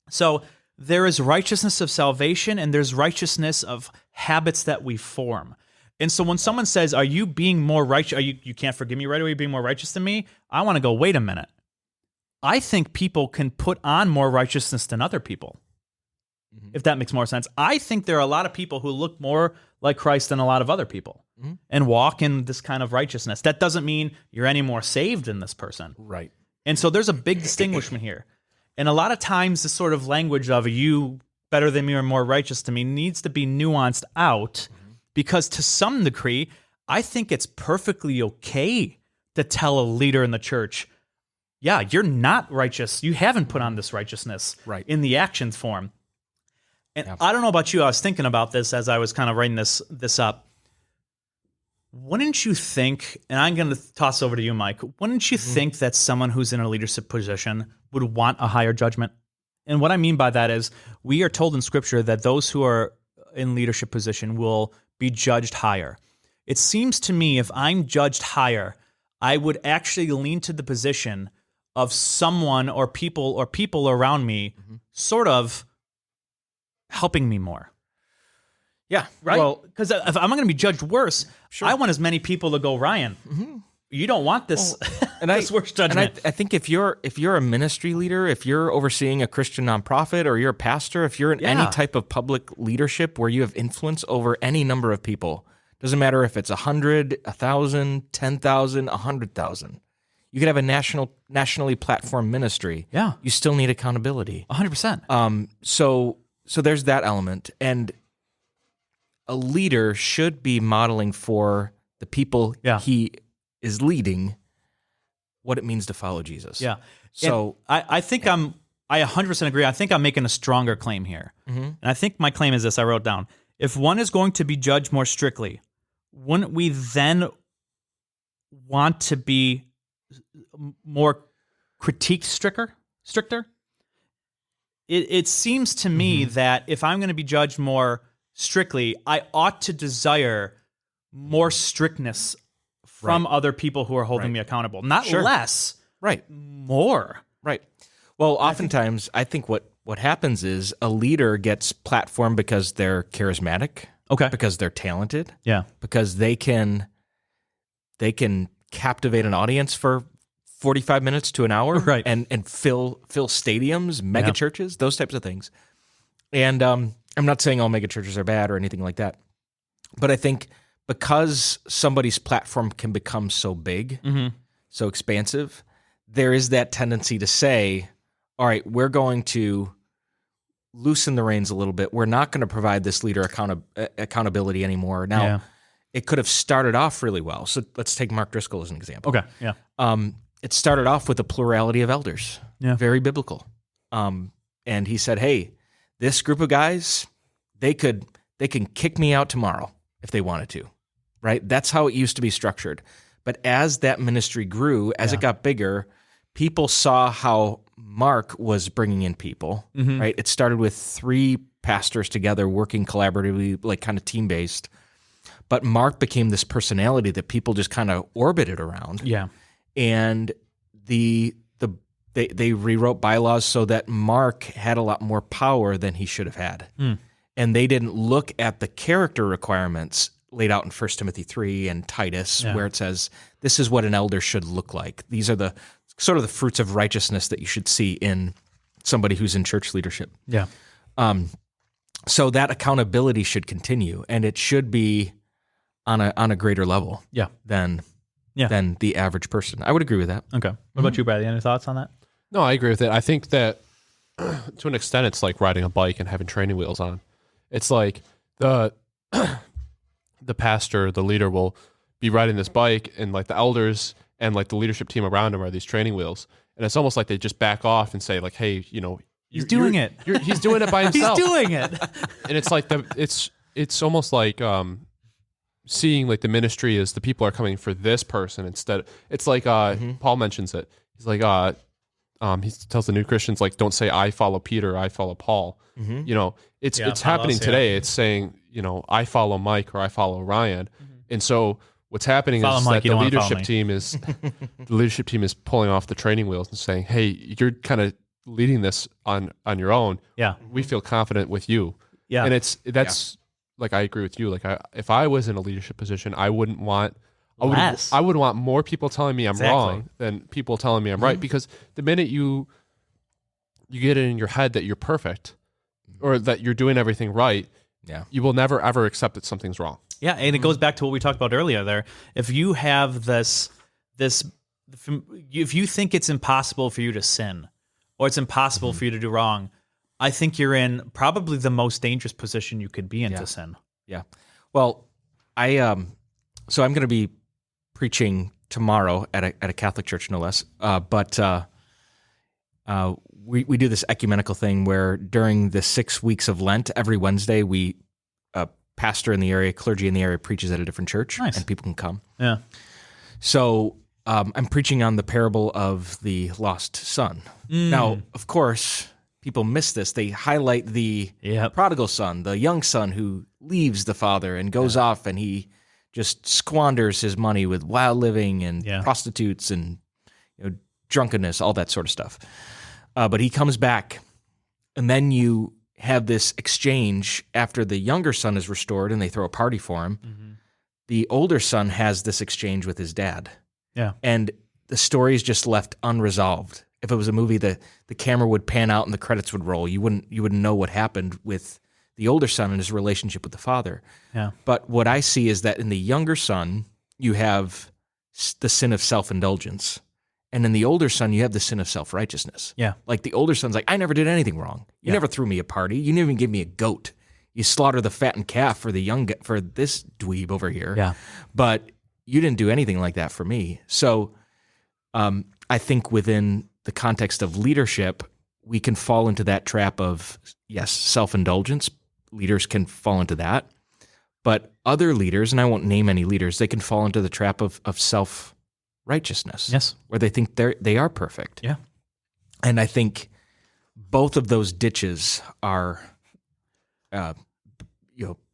So there is righteousness of salvation, and there's righteousness of habits that we form. And so when someone says, are you being more righteous? You can't forgive me right away, you're being more righteous than me? I want to go, wait a minute. I think people can put on more righteousness than other people, if that makes more sense. I think there are a lot of people who look more like Christ than a lot of other people and walk in this kind of righteousness. That doesn't mean you're any more saved than this person. Right. And so there's a big distinguishment here. And a lot of times this sort of language of you better than me or more righteous to me needs to be nuanced out, because to some degree, I think it's perfectly okay to tell a leader in the church, yeah, you're not righteous. You haven't put on this righteousness Right. in the actions form. And I don't know about you. I was thinking about this as I was kind of writing this up. Wouldn't you think, and I'm going to toss over to you, Mike, wouldn't you think that someone who's in a leadership position would want a higher judgment? And what I mean by that is we are told in Scripture that those who are in leadership position will be judged higher. It seems to me if I'm judged higher, I would actually lean to the position of someone or people around me sort of helping me more. Yeah. Right? Well, Because if I'm going to be judged worse, I want as many people to go, Ryan, you don't want this, this worse judgment. And I think if you're a ministry leader, if you're overseeing a Christian nonprofit, or you're a pastor, if you're in any type of public leadership where you have influence over any number of people, doesn't matter if it's 100, 1,000, 10,000, 100,000. You could have a nationally platformed ministry. Yeah. You still need accountability. 100%. So there's that element. And a leader should be modeling for the people he is leading what it means to follow Jesus. Yeah. So and I think I 100% agree. I think I'm making a stronger claim here. And I think my claim is this, I wrote down. If one is going to be judged more strictly, wouldn't we then want to be more critiqued stricter? It seems to me that if I'm going to be judged more strictly, I ought to desire more strictness from other people who are holding me accountable. Not less, more. Right. Well, oftentimes, I think what happens is a leader gets platformed because they're charismatic, because they're talented, because they can captivate an audience for 45 minutes to an hour, and fill stadiums, mega churches, those types of things. And I'm not saying all mega churches are bad or anything like that, but I think because somebody's platform can become so big, so expansive, there is that tendency to say, all right, we're going to loosen the reins a little bit. We're not going to provide this leader accountability anymore. Now, it could have started off really well. So let's take Mark Driscoll as an example. Okay, yeah. It started off with a plurality of elders, very biblical. And he said, hey, this group of guys, they can kick me out tomorrow if they wanted to, right? That's how it used to be structured. But as that ministry grew, as it got bigger, people saw how Mark was bringing in people, right? It started with 3 pastors together working collaboratively, like kind of team-based. But Mark became this personality that people just kind of orbited around. Yeah. And they rewrote bylaws so that Mark had a lot more power than he should have had. And they didn't look at the character requirements laid out in 1 Timothy 3 and Titus, where it says, this is what an elder should look like. These are the sort of the fruits of righteousness that you should see in somebody who's in church leadership. Yeah. So that accountability should continue, and it should be on a greater level than the average person. I would agree with that. Okay. What about you, Bradley? Any thoughts on that? No, I agree with it. I think that to an extent, it's like riding a bike and having training wheels on. It's like the pastor, the leader will be riding this bike, and like the elders and like the leadership team around him are these training wheels. And it's almost like they just back off and say like, hey, you know, he's doing it. He's doing it by himself. He's doing it. And it's like it's almost like seeing like the ministry as the people are coming for this person instead. It's like Paul mentions it. He's like he tells the new Christians like, don't say I follow Peter, I follow Paul. You know, it's happening today. It's saying, you know, I follow Mike or I follow Ryan. And so what's happening is Mike, that the leadership team is pulling off the training wheels and saying, hey, you're kind of leading this on your own. Yeah. We feel confident with you. Yeah. And that's like, I agree with you. Like if I was in a leadership position, I wouldn't want I would want more people telling me I'm wrong than people telling me I'm right, because the minute you get it in your head that you're perfect or that you're doing everything right, you will never ever accept that something's wrong. Yeah, and it goes back to what we talked about earlier there. If you have this if you think it's impossible for you to sin or it's impossible for you to do wrong, I think you're in probably the most dangerous position you could be in to sin. Yeah. Well, so I'm going to be preaching tomorrow at a Catholic church, no less. But we do this ecumenical thing where during the 6 weeks of Lent, every Wednesday, a pastor in the area, clergy in the area preaches at a different church, Nice. and people can come. Yeah. So I'm preaching on the parable of the lost son. Now, of course, people miss this. They highlight the prodigal son, the young son who leaves the father and goes off, and he just squanders his money with wild living and prostitutes and drunkenness, all that sort of stuff. But he comes back, and then you have this exchange after the younger son is restored, and they throw a party for him. Mm-hmm. The older son has this exchange with his dad. Yeah. And the story is just left unresolved. If it was a movie, the camera would pan out and the credits would roll. You wouldn't know what happened with the older son and his relationship with the father. Yeah. But what I see is that in the younger son, you have the sin of self-indulgence. And in the older son, you have the sin of self-righteousness. Yeah. Like the older son's like, I never did anything wrong. You never threw me a party. You didn't even give me a goat. You slaughter the fattened calf for this dweeb over here. Yeah. But you didn't do anything like that for me. So I think within the context of leadership, we can fall into that trap of, yes, self-indulgence. Leaders can fall into that. But other leaders, and I won't name any leaders, they can fall into the trap of self-righteousness. Yes. Where they think they are perfect. Yeah. And I think both of those ditches are bad.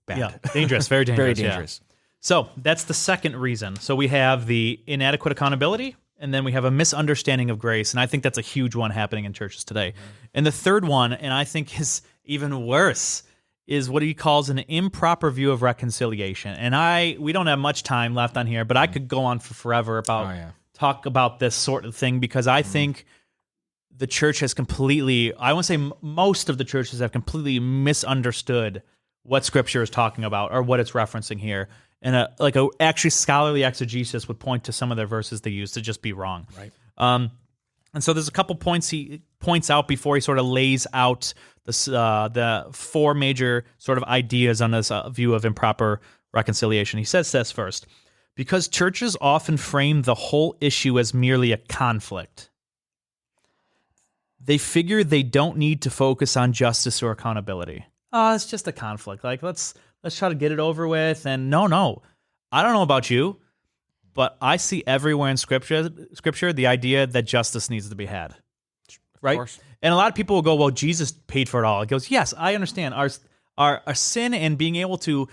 Yeah. Dangerous. Very dangerous. Very dangerous. Yeah. So that's the second reason. So we have the inadequate accountability, and then we have a misunderstanding of grace. And I think that's a huge one happening in churches today. Mm-hmm. And the third one, and I think is even worse, is what he calls an improper view of reconciliation. And we don't have much time left on here, but I could go on for forever about talk about this sort of thing, because I think the church has completely, I want to say most of the churches have completely misunderstood what Scripture is talking about or what it's referencing here. And a actually scholarly exegesis would point to some of their verses they use to just be wrong. Right. And so there's a couple points he points out before he sort of lays out the four major sort of ideas on this view of improper reconciliation. He says this first: because churches often frame the whole issue as merely a conflict, they figure they don't need to focus on justice or accountability. Oh, it's just a conflict. Like, let's try to get it over with. And no, I don't know about you, but I see everywhere in Scripture the idea that justice needs to be had. Right? And a lot of people will go, well, Jesus paid for it all. It goes, yes, I understand our sin and being able to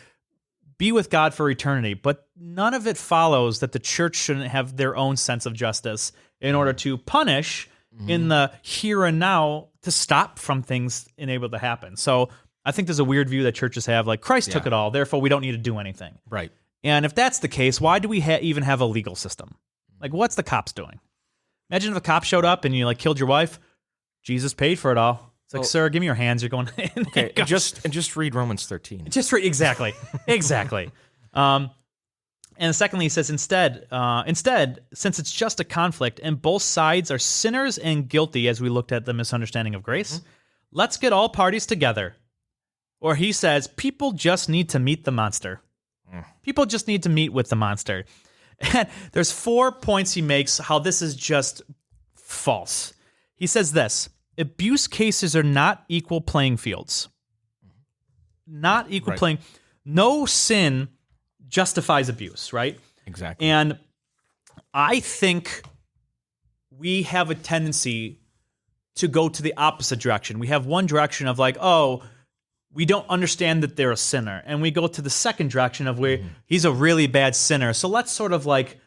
be with God for eternity, but none of it follows that the church shouldn't have their own sense of justice in order to punish in the here and now to stop from things able to happen. So I think there's a weird view that churches have, like Christ took it all, therefore we don't need to do anything. Right. And if that's the case, why do we even have a legal system? Like, what's the cops doing? Imagine if a cop showed up and you killed your wife. Jesus paid for it all. It's like, sir, give me your hands. You're going. Okay, just read Romans 13. Just read exactly. And secondly, he says instead, since it's just a conflict and both sides are sinners and guilty, as we looked at the misunderstanding of grace, let's get all parties together. Or he says, people just need to meet the monster. People just need to meet with the monster. And there's 4 points he makes how this is just false. He says this: abuse cases are not equal playing fields. Not equal playing. No sin justifies abuse, right? Exactly. And I think we have a tendency to go to the opposite direction. We have one direction of like, oh, we don't understand that they're a sinner. And we go to the second direction of where he's a really bad sinner. So let's sort of like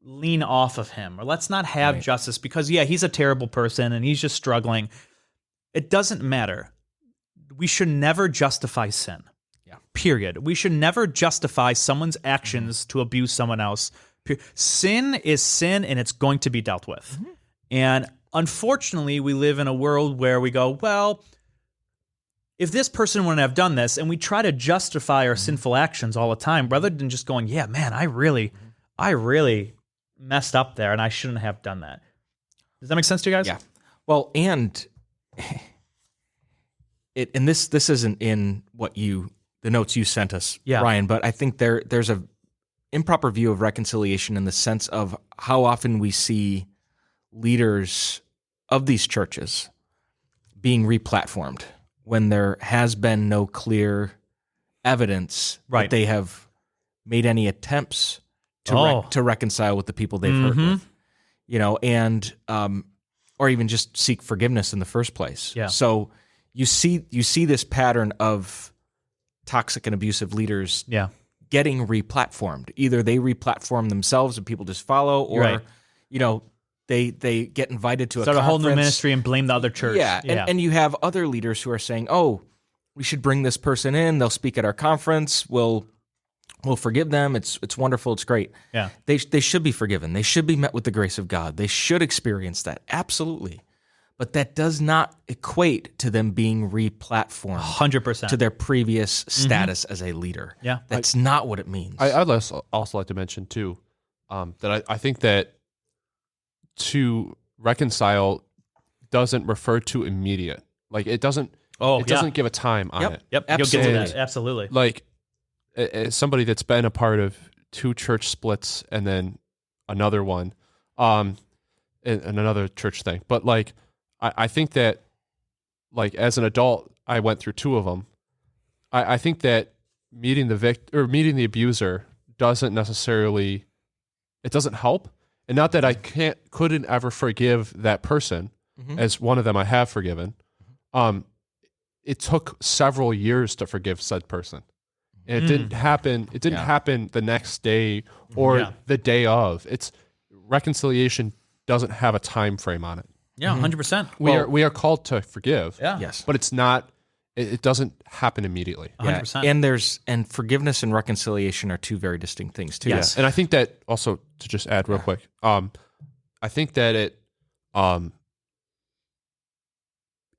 lean off of him, or let's not have justice because, he's a terrible person and he's just struggling. It doesn't matter. We should never justify sin. Period. We should never justify someone's actions to abuse someone else. Sin is sin, and it's going to be dealt with. And unfortunately, we live in a world where we go, well, if this person wouldn't have done this, and we try to justify our sinful actions all the time, rather than just going, yeah, man, I really messed up there, and I shouldn't have done that. Does that make sense to you guys? Yeah. Well, and this isn't in the notes you sent us, Ryan, but I think there's a improper view of reconciliation in the sense of how often we see leaders of these churches being replatformed when there has been no clear evidence that they have made any attempts to reconcile with the people they've hurt with, and or even just seek forgiveness in the first place. Yeah. So you see this pattern of toxic and abusive leaders getting replatformed. Either they replatform themselves and people just follow, or they get invited to start a whole conference. new ministry and blame the other church. Yeah. And you have other leaders who are saying, "Oh, we should bring this person in. They'll speak at our conference. We'll forgive them. It's wonderful. It's great." Yeah. They should be forgiven. They should be met with the grace of God. They should experience that. Absolutely. But that does not equate to them being replatformed 100%. to their previous status as a leader. Yeah. That's not what it means. I'd also like to mention too that I think that to reconcile doesn't refer to immediate. Like it doesn't. It doesn't give a time on it. Yep. Absolutely. You'll get to that. Absolutely. Like as somebody that's been a part of 2 church splits and then another one, and another church thing. But like, I think that like as an adult, I went through 2 of them. I think that meeting the abuser doesn't necessarily, it doesn't help. And not that I couldn't ever forgive that person, as one of them I have forgiven. It took several years to forgive said person. And it didn't happen. It didn't happen the next day or the day of. It's reconciliation doesn't have a time frame on it. Yeah, 100%. We are called to forgive. Yeah. Yes. But it's not. It doesn't happen immediately. 100%. And forgiveness and reconciliation are 2 very distinct things too. Yes. And I think that also, to just add real quick, I think that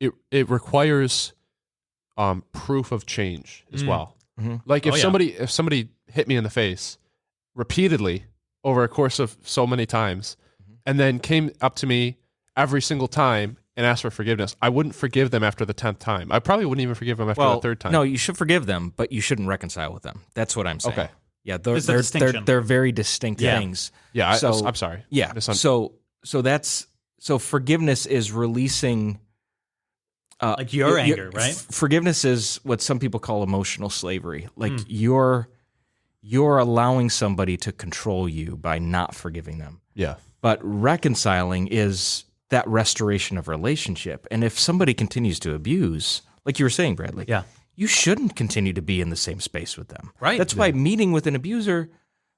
it requires proof of change as well. Like if somebody hit me in the face repeatedly over a course of so many times, and then came up to me every single time and asked for forgiveness, I wouldn't forgive them after the 10th time. I probably wouldn't even forgive them after the 3rd time. No, you should forgive them, but you shouldn't reconcile with them. That's what I'm saying. Okay. Yeah, There's a distinction. they're very distinct things. Yeah, So- I'm sorry. Yeah. So forgiveness is releasing Like your anger, right? Forgiveness is what some people call emotional slavery. Like you're allowing somebody to control you by not forgiving them. Yeah. But reconciling is that restoration of relationship. And if somebody continues to abuse, like you were saying, Bradley, you shouldn't continue to be in the same space with them. Right. That's why meeting with an abuser,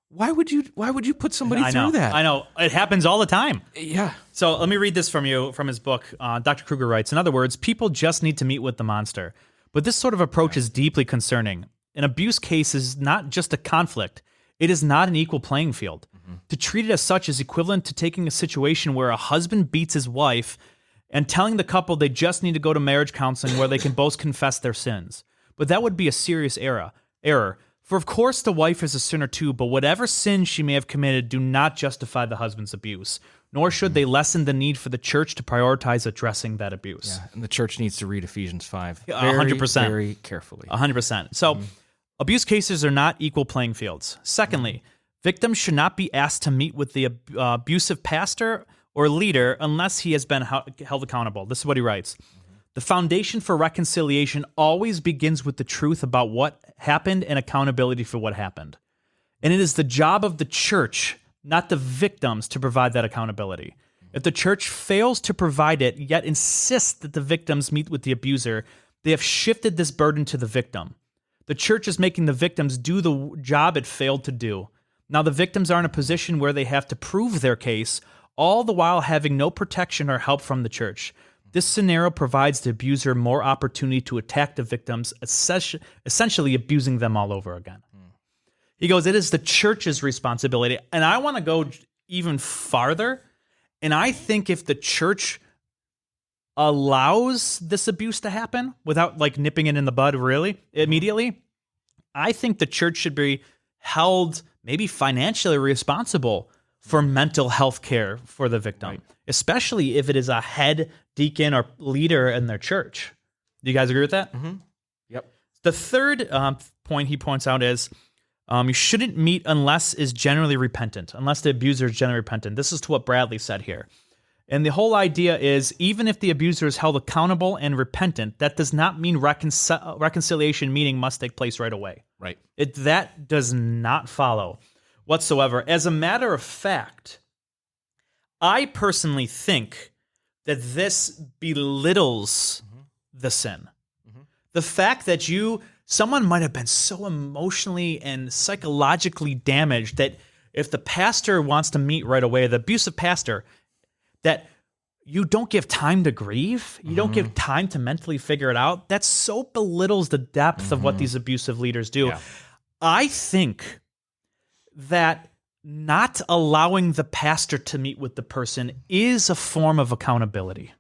why would you put somebody through that? I know. It happens all the time. Yeah. So let me read this from his book. Dr. Kruger writes, in other words, people just need to meet with the monster. But this sort of approach is deeply concerning. An abuse case is not just a conflict. It is not an equal playing field. To treat it as such is equivalent to taking a situation where a husband beats his wife and telling the couple they just need to go to marriage counseling where they can both confess their sins. But that would be a serious error. For of course the wife is a sinner too, but whatever sins she may have committed do not justify the husband's abuse, nor should they lessen the need for the church to prioritize addressing that abuse. Yeah, and the church needs to read Ephesians 5 100%. very carefully. 100%. So abuse cases are not equal playing fields. Secondly, victims should not be asked to meet with the abusive pastor or leader unless he has been held accountable. This is what he writes. The foundation for reconciliation always begins with the truth about what happened and accountability for what happened. And it is the job of the church, not the victims, to provide that accountability. If the church fails to provide it, yet insists that the victims meet with the abuser, they have shifted this burden to the victim. The church is making the victims do the job it failed to do. Now the victims are in a position where they have to prove their case, all the while having no protection or help from the church. This scenario provides the abuser more opportunity to attack the victims, essentially abusing them all over again. He goes, it is the church's responsibility. And I want to go even farther. And I think if the church allows this abuse to happen without like nipping it in the bud really immediately, I think the church should be held maybe financially responsible for mental health care for the victim, especially if it is a head deacon or leader in their church. Do you guys agree with that? Yep. The third point he points out is you shouldn't meet unless the abuser is generally repentant. This is to what Bradley said here. And the whole idea is, even if the abuser is held accountable and repentant, that does not mean reconciliation meeting must take place right away. Right. That does not follow whatsoever. As a matter of fact, I personally think that this belittles the sin. The fact that someone might have been so emotionally and psychologically damaged that if the pastor wants to meet right away, the abusive pastor, that you don't give time to grieve, you don't give time to mentally figure it out, that so belittles the depth of what these abusive leaders do. Yeah. I think that not allowing the pastor to meet with the person is a form of accountability.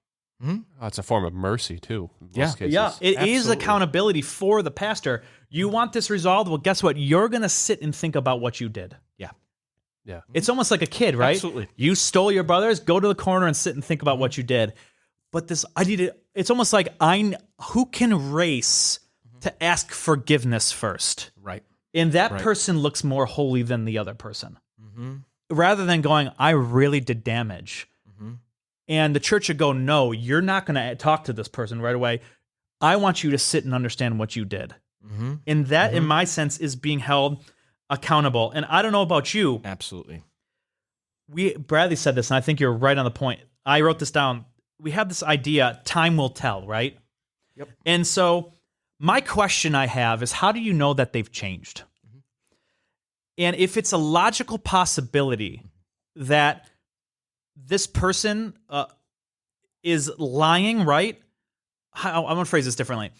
It's a form of mercy too. In most cases. Yeah, it is Absolutely. accountability for the pastor. You want this resolved? Well, guess what? You're going to sit and think about what you did. Yeah. Yeah. It's almost like a kid, right? Absolutely. You stole your brother's, go to the corner and sit and think about what you did. But it's almost like who can race to ask forgiveness first? Right. And that Right. person looks more holy than the other person. Rather than going, I really did damage. And the church should go, no, you're not going to talk to this person right away. I want you to sit and understand what you did. And that, in my sense, is being held accountable. And I don't know about you. Absolutely. Bradley said this, and I think you're right on the point. I wrote this down. We have this idea, time will tell, right? Yep. And so my question I have is, how do you know that they've changed? And if it's a logical possibility that this person is lying, right? I'm going to phrase this differently.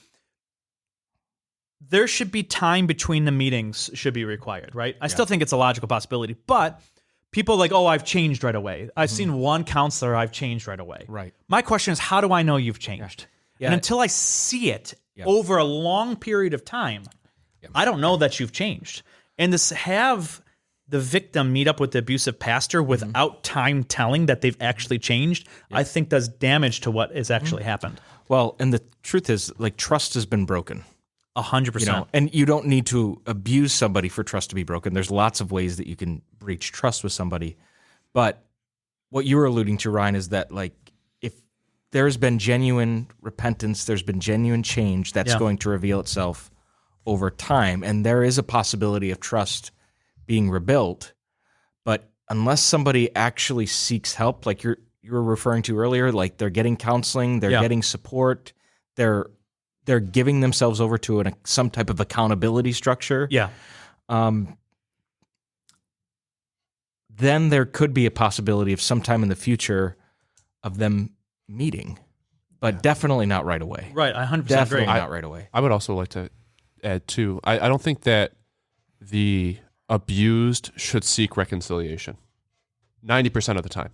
There should be time between the meetings should be required, right? I still think it's a logical possibility, but people are like, oh, I've changed right away. I've seen one counselor, I've changed right away. Right. My question is, how do I know you've changed? Yeah. And until I see it over a long period of time, I don't know that you've changed. And to have the victim meet up with the abusive pastor without time telling that they've actually changed, I think does damage to what has actually happened. Well, and the truth is, like, trust has been broken. 100%. You know, and you don't need to abuse somebody for trust to be broken. There's lots of ways that you can breach trust with somebody. But what you were alluding to, Ryan, is that, like, if there's been genuine repentance, there's been genuine change, that's going to reveal itself over time. And there is a possibility of trust being rebuilt. But unless somebody actually seeks help, like you were referring to earlier, like they're getting counseling, they're getting support, they're giving themselves over to some type of accountability structure. Yeah. Then there could be a possibility of sometime in the future of them meeting, but definitely not right away. Right. I 100% Definitely agree. not right away. I would also like to add too. I don't think that the abused should seek reconciliation 90% of the time,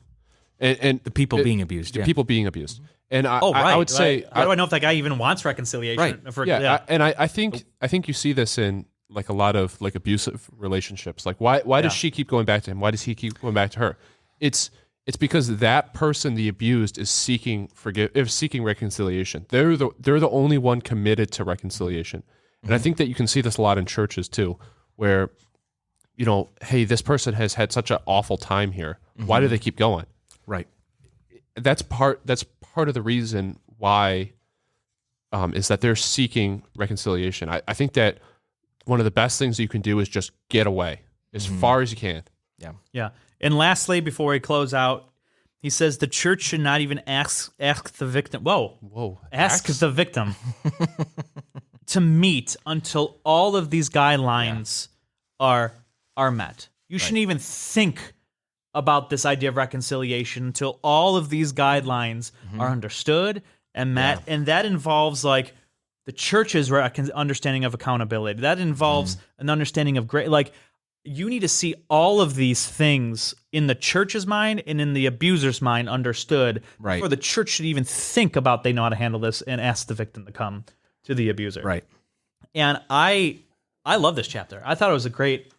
and The people being abused. the Yeah. people being abused. And right. I would say, How do I know if that guy even wants reconciliation? Right. I think you see this in like a lot of like abusive relationships. Like why does she keep going back to him? Why does he keep going back to her? It's because that person, the abused, is seeking reconciliation. They're the only one committed to reconciliation. And I think that you can see this a lot in churches too, where, you know, hey, this person has had such an awful time here. Why do they keep going? Right. That's part of the reason why is that they're seeking reconciliation. I think that one of the best things you can do is just get away as far as you can. Yeah. Yeah. And lastly, before we close out, he says the church should not even ask the victim. Whoa. Ask the victim to meet until all of these guidelines are met. You shouldn't even think about this idea of reconciliation until all of these guidelines are understood and met. And that involves like the church's understanding of accountability. That involves an understanding of great, like you need to see all of these things in the church's mind and in the abuser's mind understood Right. before the church should even think about they know how to handle this and ask the victim to come to the abuser. Right. And I love this chapter. I thought it was a great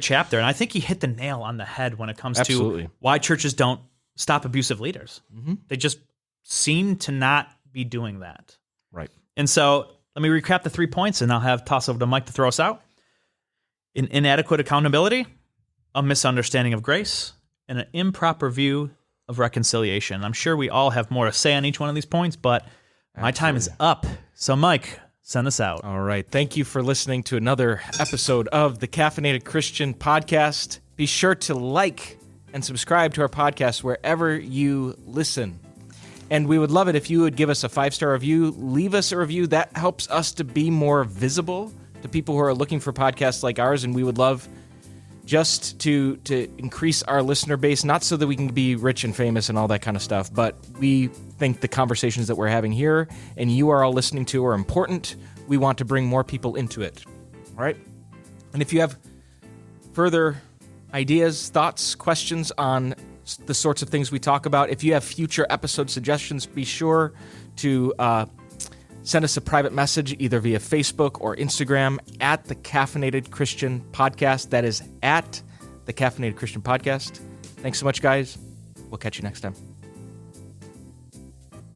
chapter. And I think he hit the nail on the head when it comes Absolutely. to why churches don't stop abusive leaders. They just seem to not be doing that. Right. And so let me recap the 3 points and I'll toss over to Mike to throw us out. Inadequate accountability, a misunderstanding of grace, and an improper view of reconciliation. I'm sure we all have more to say on each one of these points, but my time is up. So, Mike, send us out. All right. Thank you for listening to another episode of the Caffeinated Christian Podcast. Be sure to like and subscribe to our podcast wherever you listen. And we would love it if you would give us a 5-star review. Leave us a review. That helps us to be more visible to people who are looking for podcasts like ours. And we would love just to increase our listener base, not so that we can be rich and famous and all that kind of stuff, but we think the conversations that we're having here and you are all listening to are important. We want to bring more people into it. All right? And if you have further ideas, thoughts, questions on the sorts of things we talk about, if you have future episode suggestions, be sure to send us a private message either via Facebook or Instagram at the Caffeinated Christian Podcast. That is at the Caffeinated Christian Podcast. Thanks so much, guys. We'll catch you next time.